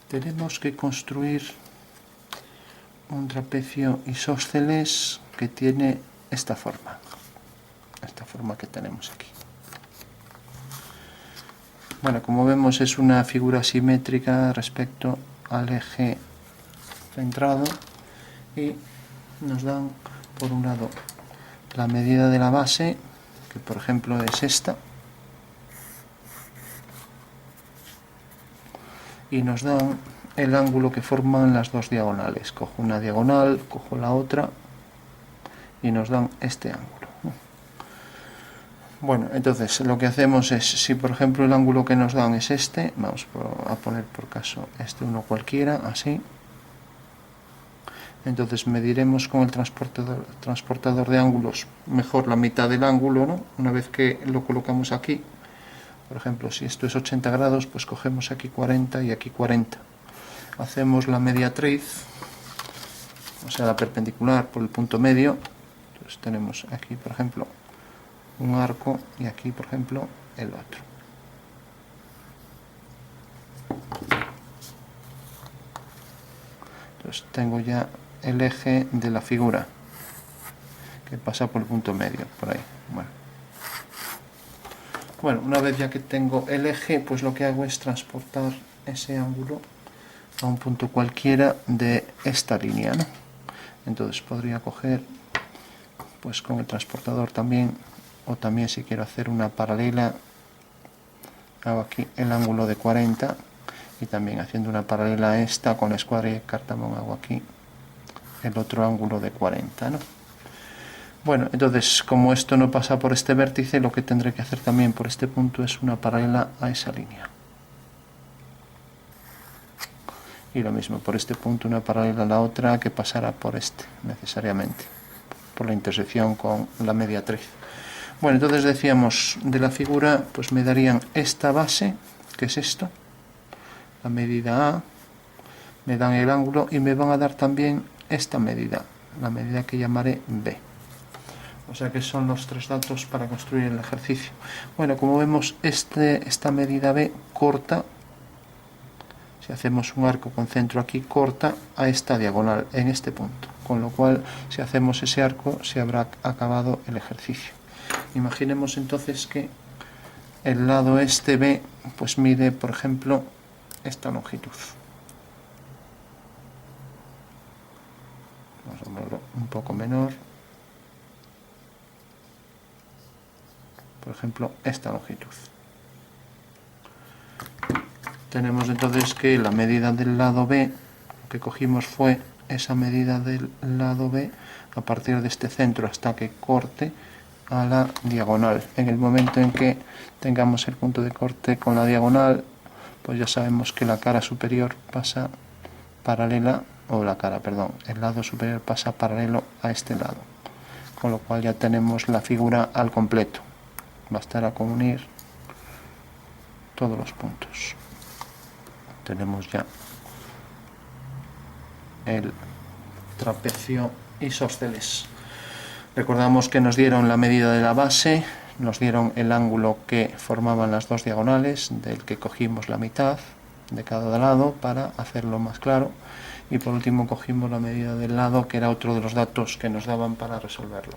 tenemos que construir un trapecio isósceles que tiene esta forma que tenemos aquí. Bueno, como vemos es una figura simétrica respecto al eje centrado y nos dan por un lado la medida de la base, que por ejemplo es esta, y nos dan el ángulo que forman las dos diagonales. Cojo una diagonal, cojo la otra y nos dan este ángulo. Bueno, entonces lo que hacemos es, si por ejemplo el ángulo que nos dan es este, vamos a poner por caso este uno cualquiera, así. Entonces mediremos con el transportador de ángulos mejor la mitad del ángulo, ¿no? Una vez que lo colocamos aquí, por ejemplo, si esto es 80 grados, pues cogemos aquí 40 y aquí 40. Hacemos la mediatriz, o sea, la perpendicular por el punto medio. Entonces tenemos aquí, por ejemplo, un arco y aquí, por ejemplo, el otro. Entonces tengo ya el eje de la figura que pasa por el punto medio, por ahí. Bueno, una vez ya que tengo el eje, pues lo que hago es transportar ese ángulo a un punto cualquiera de esta línea, ¿no? Entonces podría coger, pues con el transportador también, o también si quiero hacer una paralela, hago aquí el ángulo de 40 y también haciendo una paralela a esta con la escuadra y cartamón hago aquí el otro ángulo de 40, ¿no? Bueno, entonces como esto no pasa por este vértice, lo que tendré que hacer también por este punto es una paralela a esa línea. Y lo mismo por este punto, una paralela a la otra que pasará por este, necesariamente, por la intersección con la mediatriz. Bueno, entonces decíamos, de la figura pues me darían esta base, que es esto, la medida A, me dan el ángulo y me van a dar también esta medida, la medida que llamaré B. O sea que son los tres datos para construir el ejercicio. Bueno, como vemos, esta medida B corta, si hacemos un arco con centro aquí, corta a esta diagonal, en este punto. Con lo cual, si hacemos ese arco, se habrá acabado el ejercicio. Imaginemos entonces que el lado este B pues mide, por ejemplo, esta longitud. Vamos a ponerlo un poco menor. Por ejemplo, esta longitud. Tenemos entonces que la medida del lado B que cogimos fue esa medida del lado B a partir de este centro hasta que corte a la diagonal. En el momento en que tengamos el punto de corte con la diagonal, pues ya sabemos que la cara superior pasa paralela, el lado superior pasa paralelo a este lado, con lo cual ya tenemos la figura al completo. Bastará con unir todos los puntos. Tenemos ya el trapecio isósceles. Recordamos que nos dieron la medida de la base, nos dieron el ángulo que formaban las dos diagonales, del que cogimos la mitad de cada lado para hacerlo más claro, y por último cogimos la medida del lado, que era otro de los datos que nos daban para resolverlo.